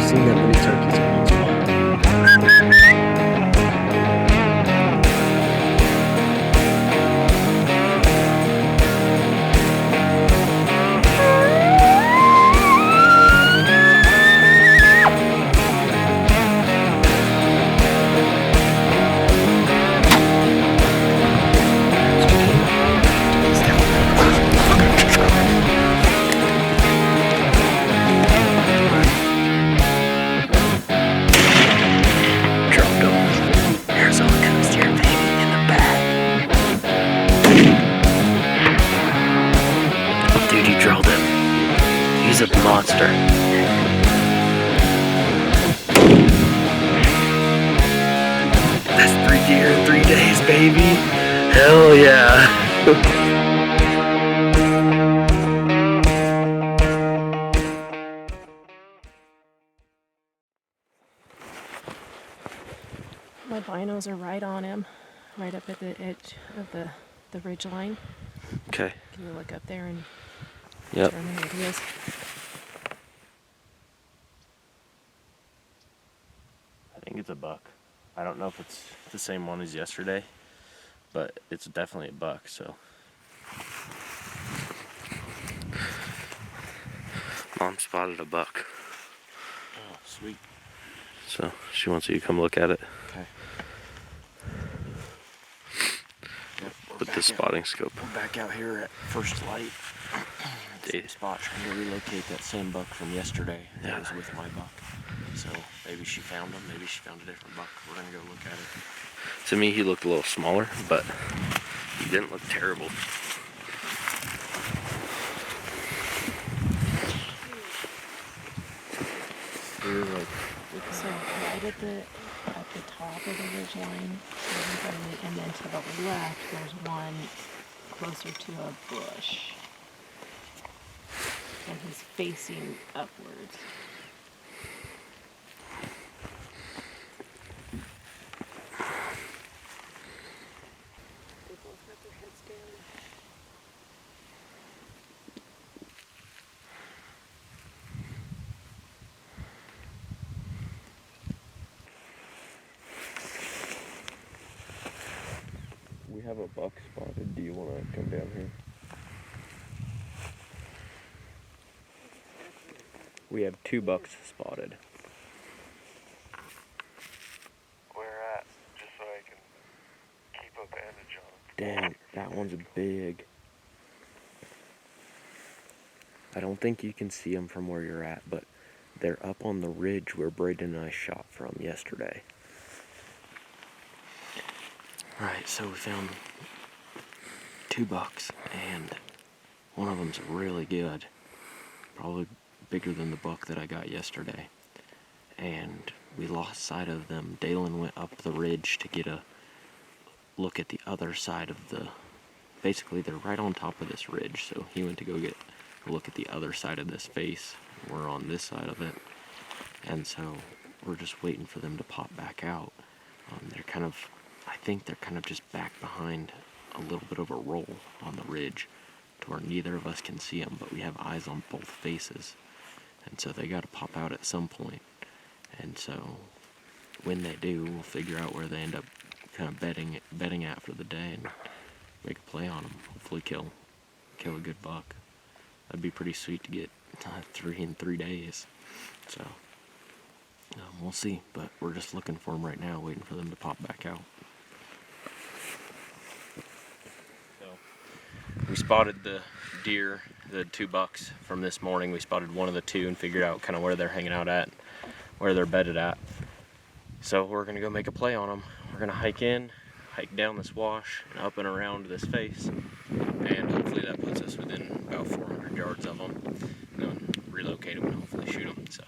seen that many turkeys in one spot. A monster. That's 3 deer in 3 days, baby. Hell yeah. My binos are right on him, right up at the edge of the ridge line. Okay. Can you look up there and determine what he is? I think it's a buck. I don't know if it's the same one as yesterday, but it's definitely a buck, so. Mom spotted a buck. Oh, sweet. So she wants you to come look at it. Okay. Yep, with the spotting scope. We're back out here at first light. Same spot, trying to relocate that same buck from yesterday that was with my buck. So maybe she found him, maybe she found a different buck. We're gonna go look at it. To me, he looked a little smaller, but he didn't look terrible. So right at the top of the ridge line, and then to the left, there's one closer to a bush, and he's facing upwards. They both have their heads down. We have a buck spotted. Do you want to come down here? We have 2 bucks spotted. Where at? Just so I can keep a bandage on. Dang, that one's big. I don't think you can see them from where you're at, but they're up on the ridge where Braden and I shot from yesterday. Alright, so we found 2 bucks, and one of them's really good. Probably bigger than the buck that I got yesterday. And we lost sight of them. Dalen went up the ridge to get a look at the other side of the... Basically, they're right on top of this ridge, so he went to go get a look at the other side of this face. We're on this side of it. And so we're just waiting for them to pop back out. They're kind of... I think they're kind of just back behind a little bit of a roll on the ridge to where neither of us can see them, but we have eyes on both faces. And so they got to pop out at some point. And so when they do, we'll figure out where they end up kind of betting at for the day and make a play on them. Hopefully kill a good buck. That'd be pretty sweet to get 3 in 3 days. So we'll see, but we're just looking for them right now, waiting for them to pop back out. We spotted the deer, the 2 bucks from this morning. We spotted one of the 2 and figured out kind of where they're hanging out at, where they're bedded at. So we're gonna go make a play on them. We're gonna hike down this wash and up and around this face, and hopefully that puts us within about 400 yards of them. And then relocate them and hopefully shoot them. So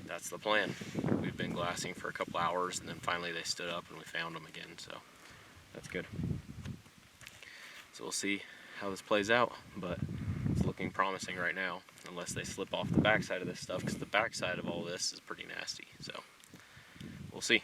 that's the plan. We've been glassing for a couple hours, and then finally they stood up and we found them again. So that's good. So we'll see how this plays out, but it's looking promising right now, unless they slip off the backside of this stuff, because the backside of all this is pretty nasty. So we'll see.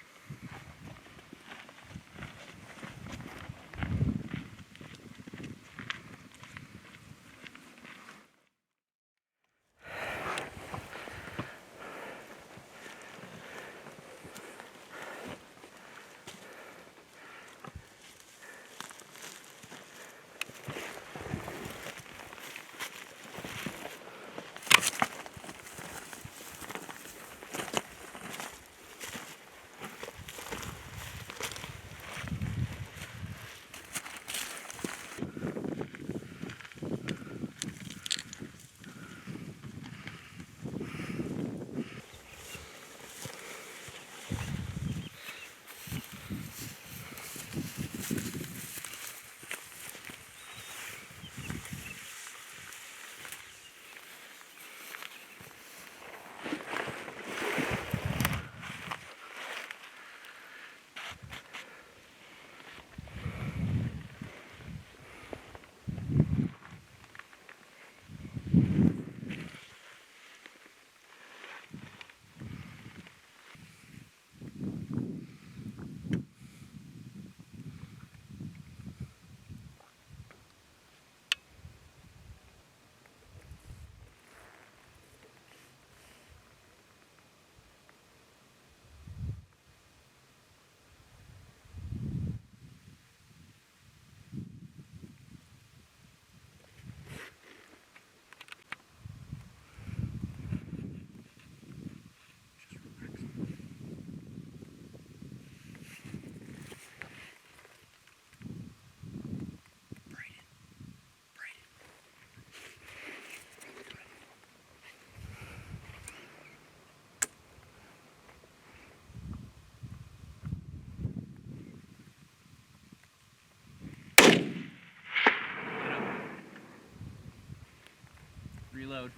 Reload.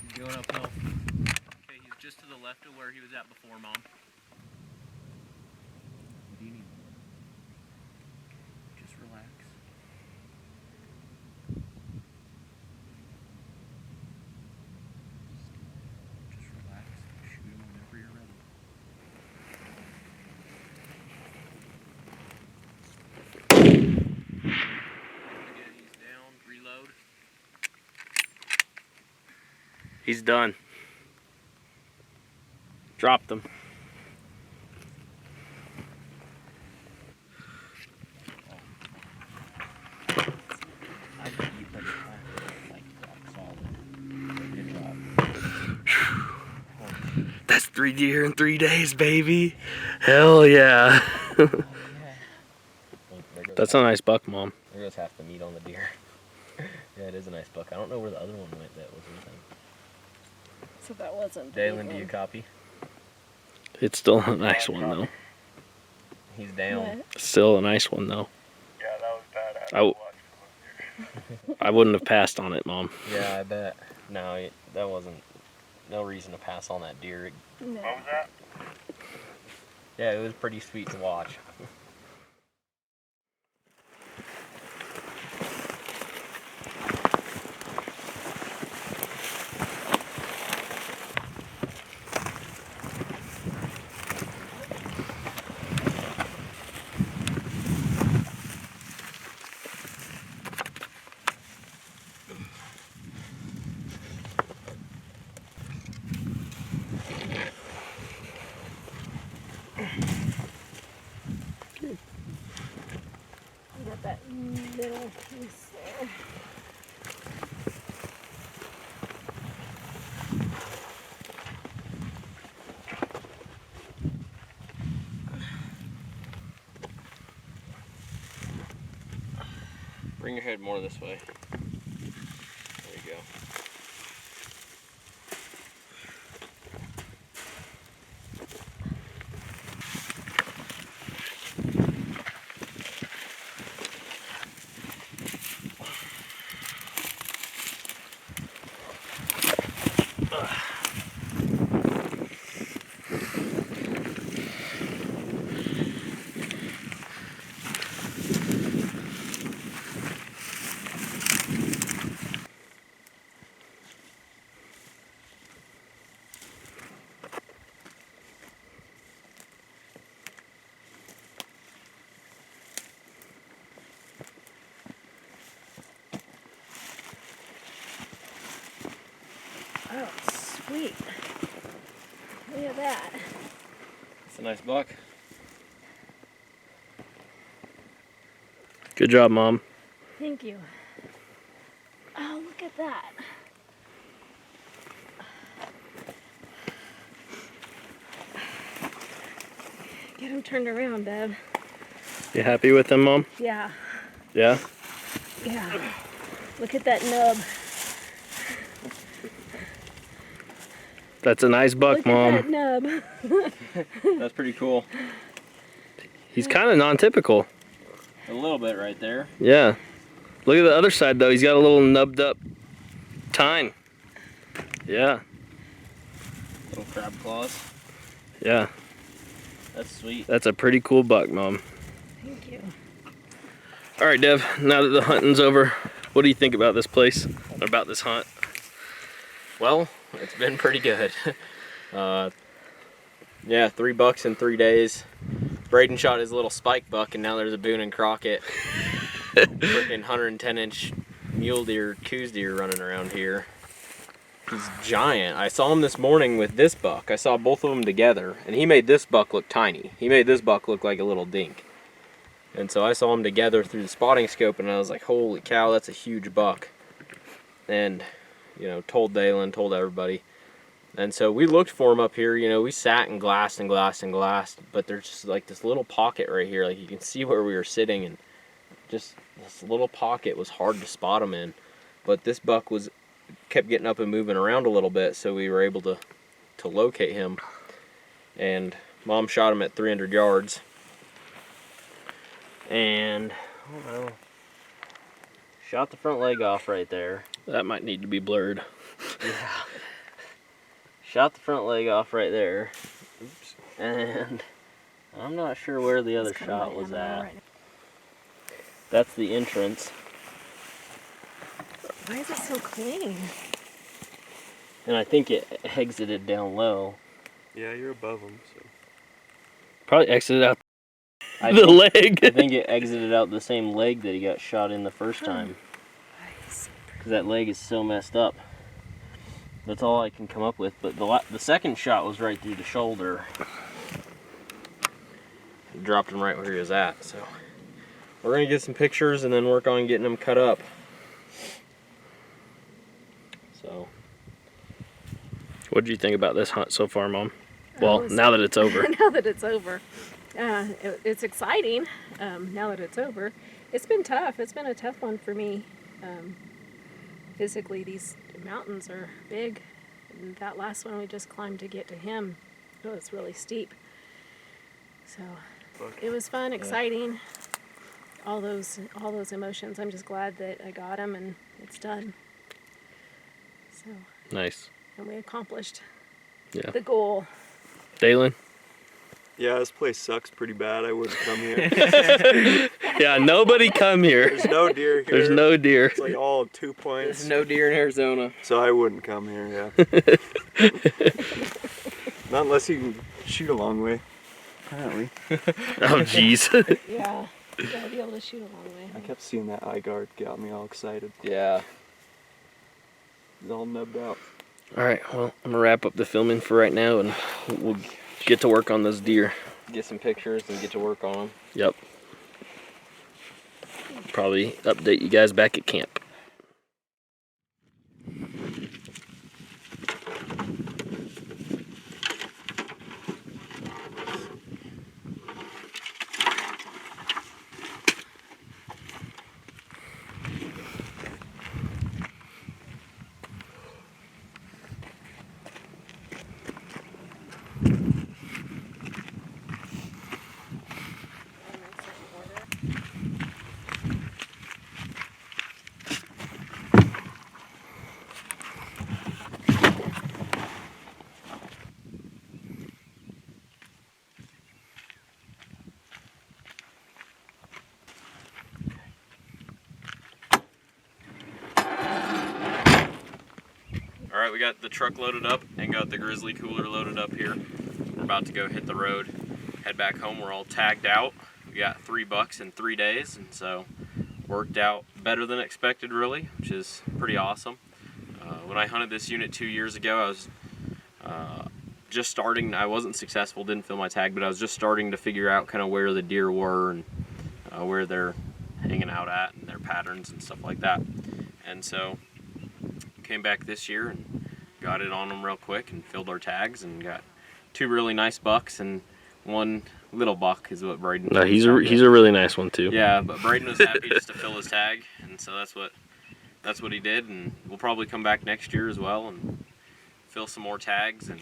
He's going uphill. Okay, he's just to the left of where he was at before, Mom. What do you need? Just relax. Just relax. Shoot him whenever you're ready. Good, he's down. Reload. He's done. Dropped him. I think you put it like rock solid. Good job. That's 3 deer in 3 days, baby. Hell yeah. Oh, yeah. That's a nice buck, Mom. There goes half the meat on the deer. Yeah, it is a nice buck. I don't know where the other one went that was with him. So that wasn't. Dalen, do you copy? It's still a nice one, though. He's down. What? Still a nice one, though. Yeah, that was bad. I had I to w- watch from up here. I wouldn't have passed on it, Mom. Yeah, I bet. No, that wasn't. No reason to pass on that deer. No. What was that? Yeah, it was pretty sweet to watch. You got that middle piece there. Bring your head more this way. There you go. Oh, sweet. Look at that. It's a nice buck. Good job, Mom. Thank you. Oh, look at that. Get him turned around, Deb. You happy with him, Mom? Yeah, Yeah? yeah. Look at that nub. That's a nice buck, Look Mom. at that nub. That's pretty cool. He's kind of non-typical. A little bit right there. Yeah. Look at the other side, though. He's got a little nubbed up tine. Yeah. Little crab claws. Yeah. That's sweet. That's a pretty cool buck, Mom. Thank you. All right, Dev, now that the hunting's over, what do you think about this place, about this hunt? Well, it's been pretty good. Yeah, 3 bucks in 3 days. Braden shot his little spike buck, and now there's a Boone and Crockett freaking 110-inch mule deer, Coues deer running around here. He's giant. I saw him this morning with this buck. I saw both of them together, and he made this buck look tiny. He made this buck look like a little dink. And so I saw them together through the spotting scope, and I was like, holy cow, that's a huge buck. And, you know, told Dalen, told everybody. And so we looked for him up here. You know, we sat and glassed and glassed and glassed, but there's just like this little pocket right here. Like you can see where we were sitting, and just this little pocket was hard to spot him in. But this buck kept getting up and moving around a little bit, so we were able to locate him. And Mom shot him at 300 yards. And, I don't know, Shot the front leg off right there. That might need to be blurred. Yeah. Shot the front leg off right there. Oops. And I'm not sure where the other It's kinda shot my was MO at. right now. That's the entrance. Why is it so clean? And I think it exited down low. Yeah, you're above them, so. Probably exited out I the think, leg. I think it exited out the same leg that he got shot in the first time. Nice. Because that leg is so messed up. That's all I can come up with. But the second shot was right through the shoulder. Dropped him right where he was at. So we're going to get some pictures and then work on getting him cut up. So. What did you think about this hunt so far, Mom? Well, it's- now that it's over. Now that it's over. It's exciting now that it's over. It's been tough. It's been a tough one for me. Physically, these mountains are big. And that last one we just climbed to get to him, oh, it's really steep. So it was fun, exciting. All those emotions. I'm just glad that I got him and it's done. So, Nice. and we accomplished Yeah. the goal. Dalen? Yeah, this place sucks pretty bad. I wouldn't come here. Yeah, nobody come here. There's no deer here. There's no deer. It's like all 2 points. There's no deer in Arizona. So I wouldn't come here, yeah. Not unless you can shoot a long way. Apparently. Oh, jeez. Yeah, you gotta be able to shoot a long way. I kept seeing that eye guard, got me all excited. Yeah. It's all nubbed out. All right, well, I'm going to wrap up the filming for right now, and we'll get to work on those deer. Get some pictures and get to work on them. Yep. Probably update you guys back at camp. Alright, we got the truck loaded up and got the grizzly cooler loaded up here. We're about to go hit the road, head back home. We're all tagged out. We got 3 bucks in 3 days, and so worked out better than expected, really, which is pretty awesome. When I hunted this unit 2 years ago, I was just starting. I wasn't successful, didn't fill my tag, but I was just starting to figure out kind of where the deer were and where they're hanging out at and their patterns and stuff like that. And so came back this year and got it on them real quick and filled our tags and got 2 really nice bucks and 1 little buck is what Braden. No, he's a really nice one too. Yeah, but Braden was happy just to fill his tag, and so that's what he did. And we'll probably come back next year as well and fill some more tags. And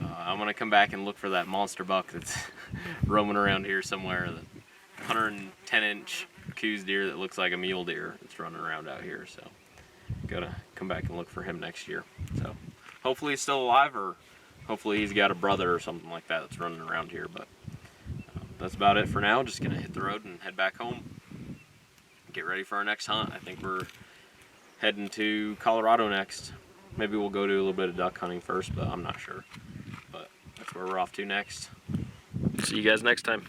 I'm gonna come back and look for that monster buck that's roaming around here somewhere. The 110-inch Coues deer that looks like a mule deer that's running around out here. So gotta come back and look for him next year. So hopefully he's still alive, or hopefully he's got a brother or something like that that's running around here. But that's about it for now. Just gonna hit the road and head back home. Get ready for our next hunt. I think we're heading to Colorado next. Maybe we'll go do a little bit of duck hunting first, but I'm not sure. But that's where we're off to next. See you guys next time.